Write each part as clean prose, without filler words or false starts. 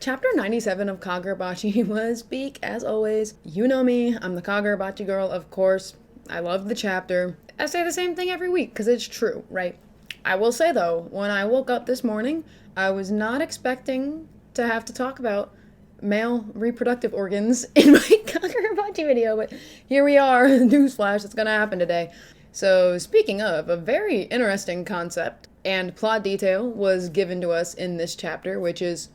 Chapter 97 of Kagurabachi was peak, as always. You know me, I'm the Kagurabachi girl, of course. I love the chapter. I say the same thing every week, because it's true, right? I will say, though, when I woke up this morning, I was not expecting to have to talk about male reproductive organs in my Kagurabachi video, but here we are. Newsflash, it's gonna happen today. So, speaking of, a very interesting concept and plot detail was given to us in this chapter, which is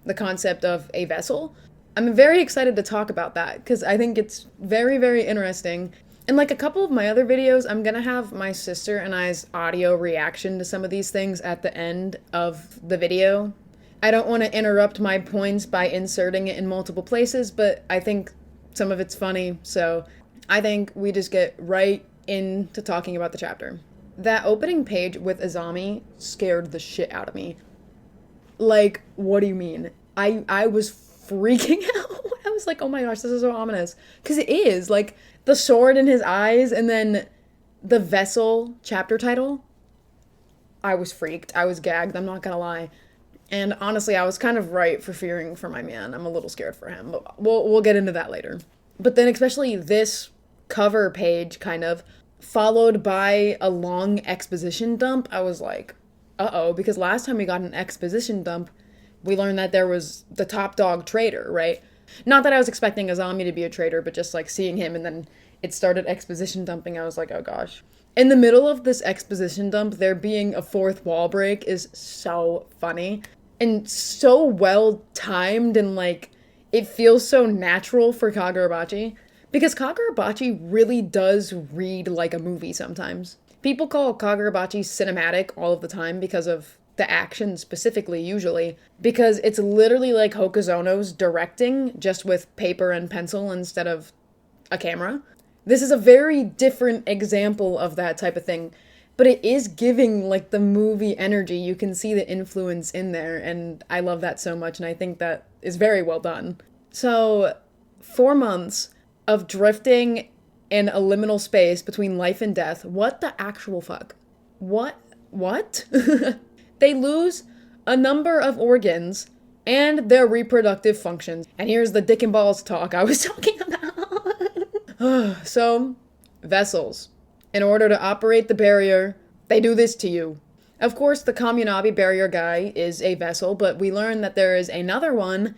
the concept of a vessel. I'm very excited to talk about that because I think it's very, very interesting. In like a couple of my other videos, I'm gonna have my sister and I's audio reaction to some of these things at the end of the video. I don't want to interrupt my points by inserting it in multiple places, but I think some of it's funny, so I think we just get right into talking about the chapter. That opening page with Azami scared the shit out of me. Like, what do you mean? I was freaking out. I was like, oh my gosh, this is so ominous. Because it is. Like, the sword in his eyes and then the vessel chapter title. I was freaked. I was gagged, I'm not gonna lie. And honestly, I was kind of right for fearing for my man. I'm a little scared for him, but we'll get into that later. But then especially this cover page, kind of, followed by a long exposition dump, I was like, uh-oh, because last time we got an exposition dump, we learned that there was the top dog traitor, right? Not that I was expecting Azami to be a traitor, but just like seeing him and then it started exposition dumping, I was like, oh gosh. In the middle of this exposition dump, there being a fourth wall break is so funny and so well timed, and like it feels so natural for Kagurabachi because Kagurabachi really does read like a movie sometimes. People call Kagurabachi cinematic all of the time because of the action specifically, usually, because it's literally like Hokuzono's directing, just with paper and pencil instead of a camera. This is a very different example of that type of thing, but it is giving like the movie energy. You can see the influence in there, and I love that so much, and I think that is very well done. So, 4 months of drifting in a liminal space between life and death. What the actual fuck? What? They lose a number of organs and their reproductive functions. And here's the dick and balls talk I was talking about. So, vessels. In order to operate the barrier, they do this to you. Of course, the Kamunabi barrier guy is a vessel, but we learn that there is another one,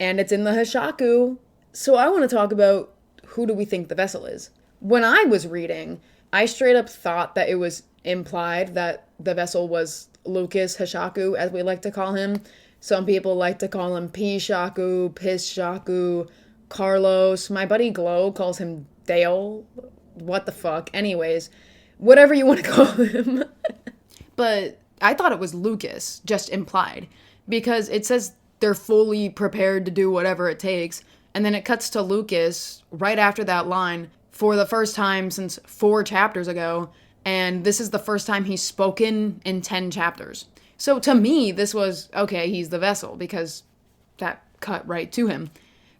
and it's in the Hishaku. So I want to talk about who do we think the vessel is. When I was reading, I straight up thought that it was implied that the vessel was Lucas Hishaku, as we like to call him. Some people like to call him P-Shaku, Piss-Shaku, Carlos. My buddy Glow calls him Dale. What the fuck? Anyways, whatever you want to call him. But I thought it was Lucas, just implied, because it says they're fully prepared to do whatever it takes. And then it cuts to Lucas right after that line for the first time since 4 chapters ago. And this is the first time he's spoken in 10 chapters. So to me, this was, okay, he's the vessel because that cut right to him.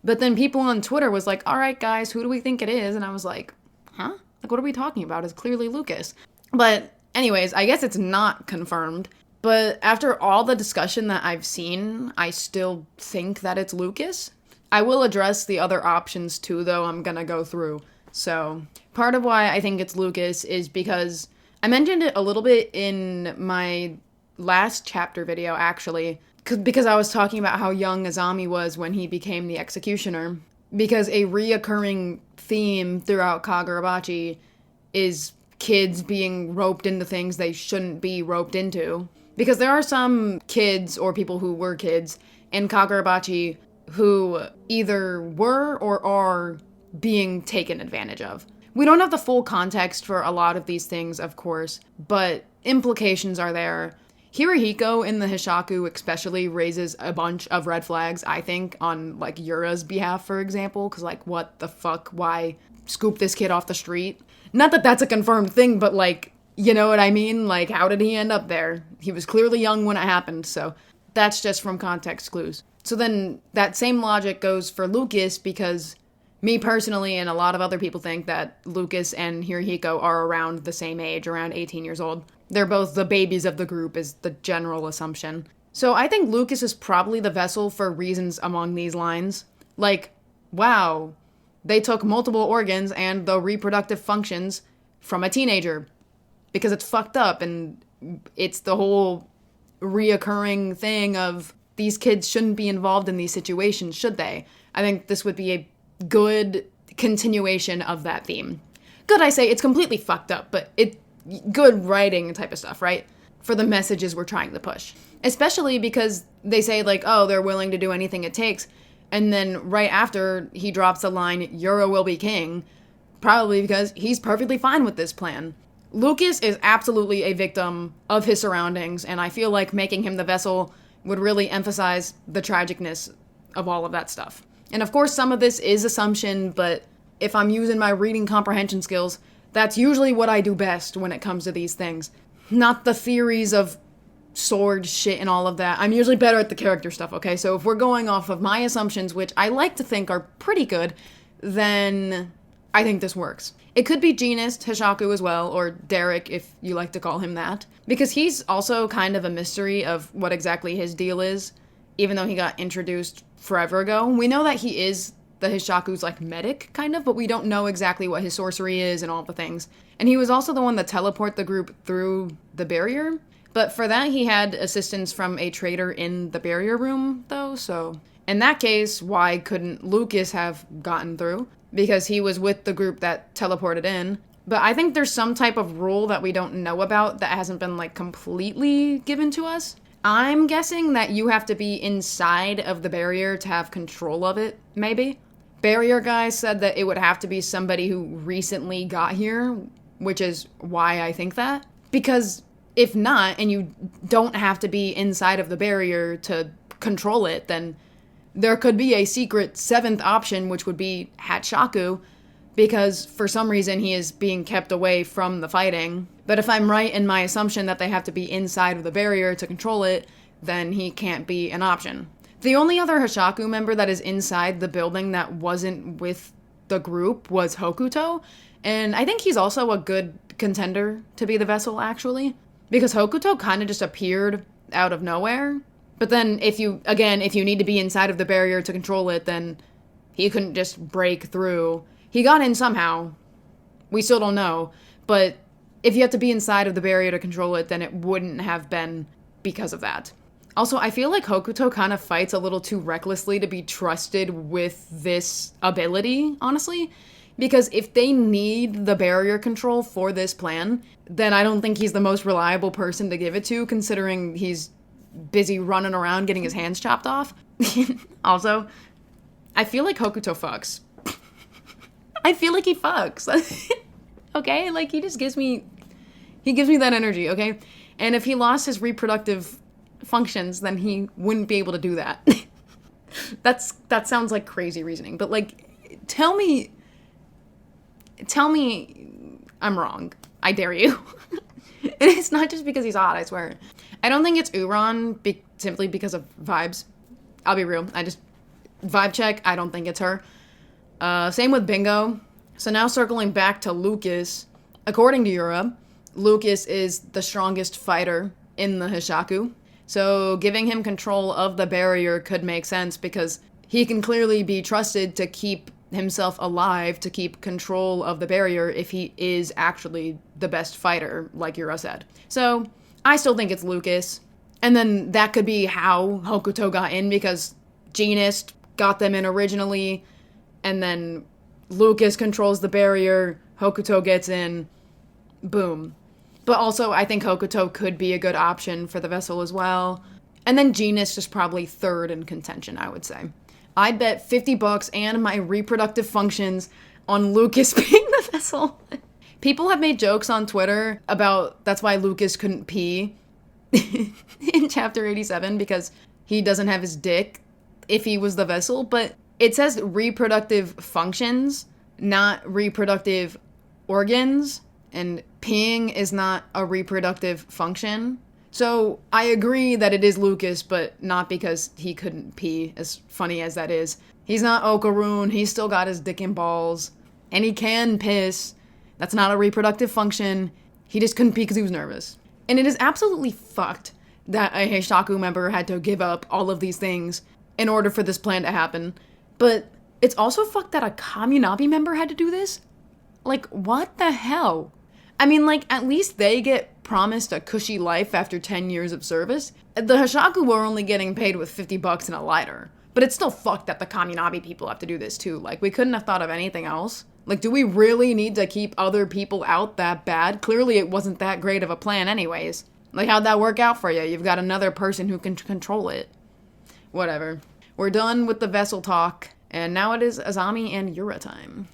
But then people on Twitter was like, all right, guys, who do we think it is? And I was like, huh? Like, what are we talking about? It's clearly Lucas. But anyways, I guess it's not confirmed. But after all the discussion that I've seen, I still think that it's Lucas. I will address the other options too, though. I'm gonna go through. So, part of why I think it's Lucas is because I mentioned it a little bit in my last chapter video, actually, because I was talking about how young Azami was when he became the executioner. Because a reoccurring theme throughout Kagurabachi is kids being roped into things they shouldn't be roped into. Because there are some kids, or people who were kids, in Kagurabachi who either were or are being taken advantage of. We don't have the full context for a lot of these things, of course, but implications are there. Hirohiko in the Hishaku especially raises a bunch of red flags, I think, on, like, Yura's behalf, for example, because, like, what the fuck, why scoop this kid off the street? Not that that's a confirmed thing, but, like, you know what I mean? Like, how did he end up there? He was clearly young when it happened, so that's just from context clues. So then that same logic goes for Lucas, because me personally and a lot of other people think that Lucas and Hirohiko are around the same age, around 18 years old. They're both the babies of the group is the general assumption. So I think Lucas is probably the vessel for reasons among these lines. Like, wow, they took multiple organs and the reproductive functions from a teenager. Because it's fucked up, and it's the whole reoccurring thing of these kids shouldn't be involved in these situations, should they? I think this would be a good continuation of that theme. Good, I say, it's completely fucked up, but it good writing type of stuff, right? For the messages we're trying to push. Especially because they say, like, oh, they're willing to do anything it takes, and then right after he drops the line, Yura will be king, probably because he's perfectly fine with this plan. Lucas is absolutely a victim of his surroundings, and I feel like making him the vessel would really emphasize the tragicness of all of that stuff. And of course, some of this is assumption, but if I'm using my reading comprehension skills, that's usually what I do best when it comes to these things. Not the theories of sword shit and all of that. I'm usually better at the character stuff, okay? So if we're going off of my assumptions, which I like to think are pretty good, then I think this works. It could be Genist, Hishaku as well, or Derek if you like to call him that. Because he's also kind of a mystery of what exactly his deal is, even though he got introduced forever ago. We know that he is the Hishaku's, like, medic, kind of, but we don't know exactly what his sorcery is and all the things. And he was also the one that teleported the group through the barrier. But for that, he had assistance from a traitor in the barrier room, though, so in that case, why couldn't Lucas have gotten through? Because he was with the group that teleported in. But I think there's some type of rule that we don't know about that hasn't been, like, completely given to us. I'm guessing that you have to be inside of the barrier to have control of it, maybe. Barrier guy said that it would have to be somebody who recently got here, which is why I think that. Because if not, and you don't have to be inside of the barrier to control it, then there could be a secret 7th option, which would be Hishaku, because for some reason he is being kept away from the fighting. But if I'm right in my assumption that they have to be inside of the barrier to control it, then he can't be an option. The only other Hishaku member that is inside the building that wasn't with the group was Hokuto, and I think he's also a good contender to be the vessel, actually, because Hokuto kind of just appeared out of nowhere. But then if you need to be inside of the barrier to control it, then he couldn't just break through. He got in somehow. We still don't know. But if you have to be inside of the barrier to control it, then it wouldn't have been because of that. Also, I feel like Hokuto kind of fights a little too recklessly to be trusted with this ability, honestly. Because if they need the barrier control for this plan, then I don't think he's the most reliable person to give it to, considering he's busy running around getting his hands chopped off. Also, I feel like Hokuto fucks. I feel like he fucks. Okay? Like, he gives me that energy, okay? And if he lost his reproductive functions, then he wouldn't be able to do that. That sounds like crazy reasoning, but, like, tell me I'm wrong. I dare you. And it's not just because he's hot, I swear. I don't think it's Uran simply because of vibes. I'll be real. Vibe check, I don't think it's her. Same with Bingo. So now circling back to Lucas. According to Yura, Lucas is the strongest fighter in the Hishaku. So giving him control of the barrier could make sense because he can clearly be trusted to keep himself alive, to keep control of the barrier if he is actually the best fighter, like Yura said. So I still think it's Lucas. And then that could be how Hokuto got in, because Genist got them in originally, and then Lucas controls the barrier, Hokuto gets in, boom. But also, I think Hokuto could be a good option for the vessel as well. And then Genist is probably third in contention, I would say. I'd bet $50 and my reproductive functions on Lucas being the vessel. People have made jokes on Twitter about that's why Lucas couldn't pee in chapter 87, because he doesn't have his dick if he was the vessel, but it says reproductive functions, not reproductive organs, and peeing is not a reproductive function. So I agree that it is Lucas, but not because he couldn't pee, as funny as that is. He's not Okarun, he's still got his dick and balls, and he can piss. That's not a reproductive function. He just couldn't pee because he was nervous. And it is absolutely fucked that a Hishaku member had to give up all of these things in order for this plan to happen. But it's also fucked that a Kamunabi member had to do this. Like, what the hell? I mean, like, at least they get promised a cushy life after 10 years of service. The Hishaku were only getting paid with $50 and a lighter. But it's still fucked that the Kamunabi people have to do this too. Like, we couldn't have thought of anything else. Like, do we really need to keep other people out that bad? Clearly it wasn't that great of a plan anyways. Like, how'd that work out for you? You've got another person who can control it. Whatever. We're done with the vessel talk, and now it is Azami and Yura time.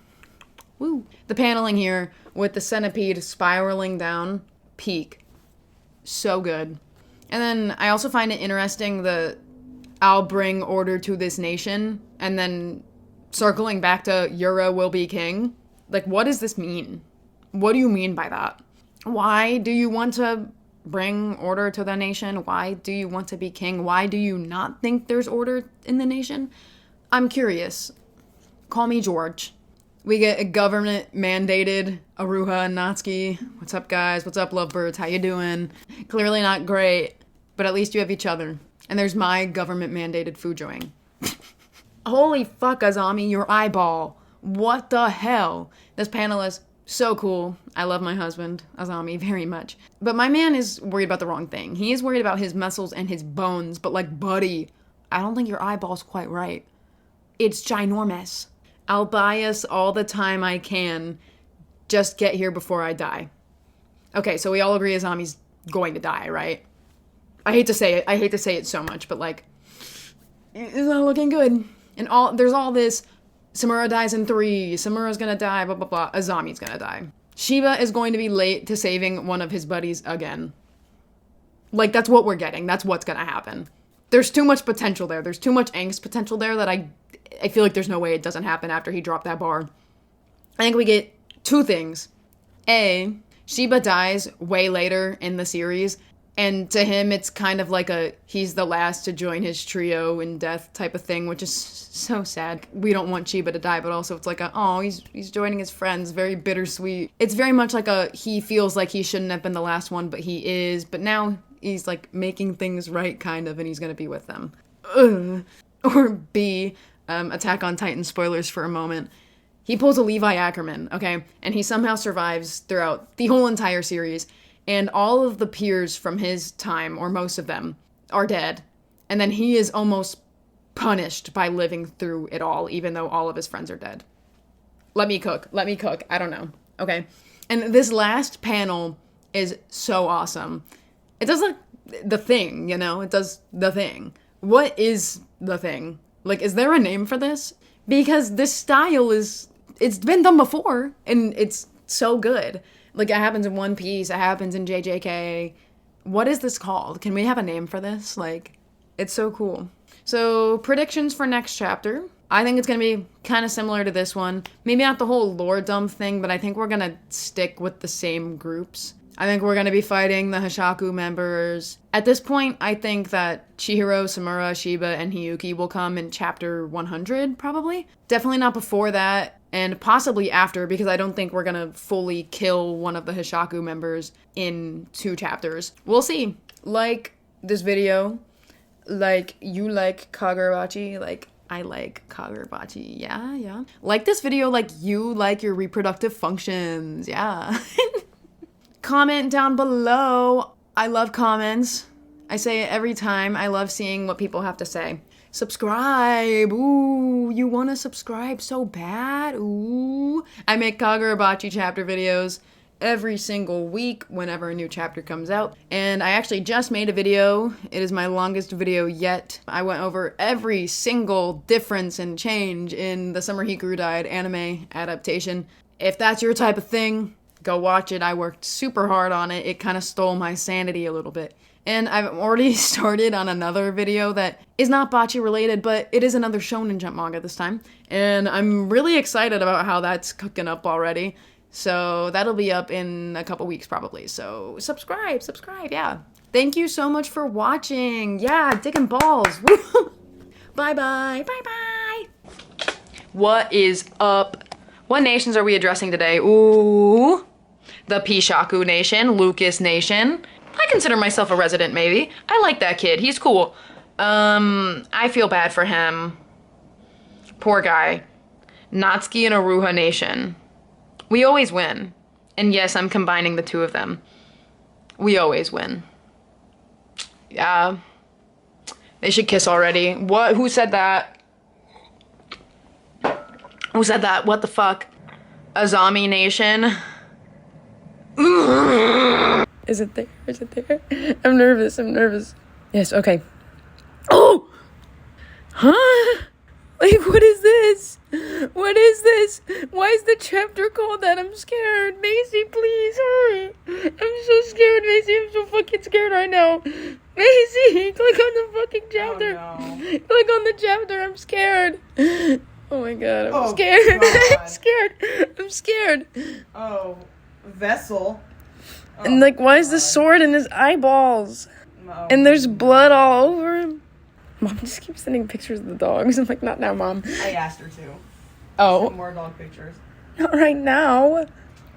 Woo. The paneling here with the centipede spiraling down, peak. So good. And then I also find it interesting the I'll bring order to this nation, and then circling back to Yura will be king. Like, what does this mean? What do you mean by that? Why do you want to bring order to the nation? Why do you want to be king? Why do you not think there's order in the nation? I'm curious. Call me George. We get a government-mandated Aruha and Natsuki. What's up, guys? What's up, lovebirds? How you doing? Clearly not great, but at least you have each other. And there's my government-mandated Fujoing. Holy fuck, Azami, your eyeball. What the hell? This panel is so cool. I love my husband, Azami, very much. But my man is worried about the wrong thing. He is worried about his muscles and his bones, but like, buddy, I don't think your eyeball's quite right. It's ginormous. I'll buy us all the time I can. Just get here before I die. Okay, so we all agree Azami's going to die, right? I hate to say it. I hate to say it so much, but like, it's not looking good. And there's all this, Samura dies in 3, Samura's gonna die, blah, blah, blah, Azami's gonna die. Shiba is going to be late to saving one of his buddies again. Like, that's what we're getting. That's what's gonna happen. There's too much potential there. There's too much angst potential there that I feel like there's no way it doesn't happen after he dropped that bar. I think we get 2 things. A, Shiba dies way later in the series, and to him, it's kind of like he's the last to join his trio in death type of thing, which is so sad. We don't want Shiba to die, but also it's like he's joining his friends, very bittersweet. It's very much like he feels like he shouldn't have been the last one, but he is. But now he's like making things right, kind of, and he's gonna be with them. Ugh. Or B, Attack on Titan spoilers for a moment. He pulls a Levi Ackerman, okay? And he somehow survives throughout the whole entire series. And all of the peers from his time, or most of them, are dead. And then he is almost punished by living through it all, even though all of his friends are dead. Let me cook. I don't know. Okay? And this last panel is so awesome. It does like the thing, you know? It does the thing. What is the thing? Like, is there a name for this? Because this style it's been done before, and it's so good. Like, it happens in One Piece, it happens in JJK. What is this called? Can we have a name for this? Like, it's so cool. So, predictions for next chapter. I think it's gonna be kind of similar to this one. Maybe not the whole lore dump thing, but I think we're gonna stick with the same groups. I think we're gonna be fighting the Hishaku members. At this point, I think that Chihiro, Samura, Shiba, and Hiyuki will come in chapter 100, probably. Definitely not before that. And possibly after, because I don't think we're gonna fully kill one of the Hishaku members in 2 chapters. We'll see. Like this video. Like you like Kagurabachi. Like I like Kagurabachi. Yeah. Like this video like you like your reproductive functions. Yeah. Comment down below. I love comments. I say it every time. I love seeing what people have to say. Subscribe. Ooh, you want to subscribe so bad? Ooh. I make Kagurabachi chapter videos every single week whenever a new chapter comes out. And I actually just made a video. It is my longest video yet. I went over every single difference and change in the Summer Hikaru Died anime adaptation. If that's your type of thing, go watch it. I worked super hard on it. It kind of stole my sanity a little bit. And I've already started on another video that is not Bocce related, but it is another Shonen Jump manga this time. And I'm really excited about how that's cooking up already. So that'll be up in a couple weeks probably. So subscribe, yeah. Thank you so much for watching. Yeah, digging balls. Bye-bye. What is up? What nations are we addressing today? Ooh, the Hishaku Nation, Lucas Nation. I consider myself a resident, maybe. I like that kid. He's cool. I feel bad for him. Poor guy. Natsuki and Aruha Nation. We always win. And yes, I'm combining the two of them. We always win. Yeah. They should kiss already. What? Who said that? Who said that? What the fuck? Azami Nation? Is it there? Is it there? I'm nervous. I'm nervous. Yes, okay. Oh! Huh? Like, what is this? What is this? Why is the chapter called that? I'm scared. Macy, please, hurry. I'm so scared, Macy. I'm so fucking scared right now. Macy, click on the fucking chapter. Oh, no. Click on the chapter. I'm scared. Oh my god, I'm scared. God. I'm scared. I'm scared. Oh, vessel. Oh, And like, why is the sword in his eyeballs? Oh. And there's blood all over him. Mom just keeps sending pictures of the dogs. I'm like, not now, Mom. I asked her to. Oh. Send more dog pictures. Not right now.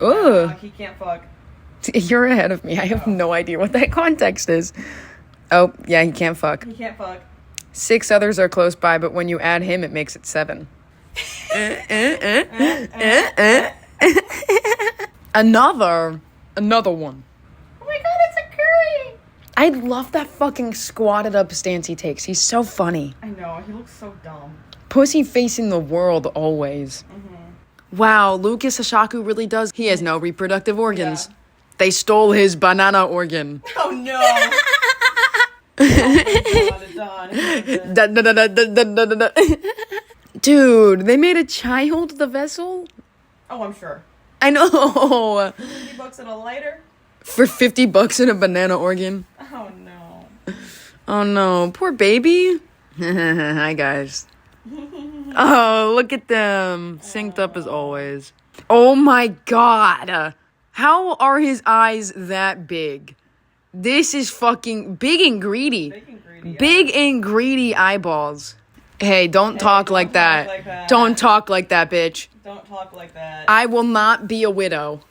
Ugh. He can't fuck. You're ahead of me. I have no idea what that context is. Oh, yeah, he can't fuck. He can't fuck. 6 others are close by, but when you add him, it makes it 7. Another one. Oh my god, it's a curry! I love that fucking squatted up stance he takes. He's so funny. I know, he looks so dumb. Pussy facing the world always. Mm-hmm. Wow, Lucas Hishaku really does. He has no reproductive organs. Yeah. They stole his banana organ. Oh no! Oh, Dude, they made a child the vessel? oh, I'm sure. I know. $50 and a lighter? For $50 and a banana organ. Oh no. Oh no, poor baby. Hi guys. Oh, look at them. Synced up as always. Oh my god. How are his eyes that big? This is fucking big and greedy. Big and greedy. Big and greedy eyeballs. Hey, don't talk like that. like that. Don't talk like that, bitch. Don't talk like that. I will not be a widow.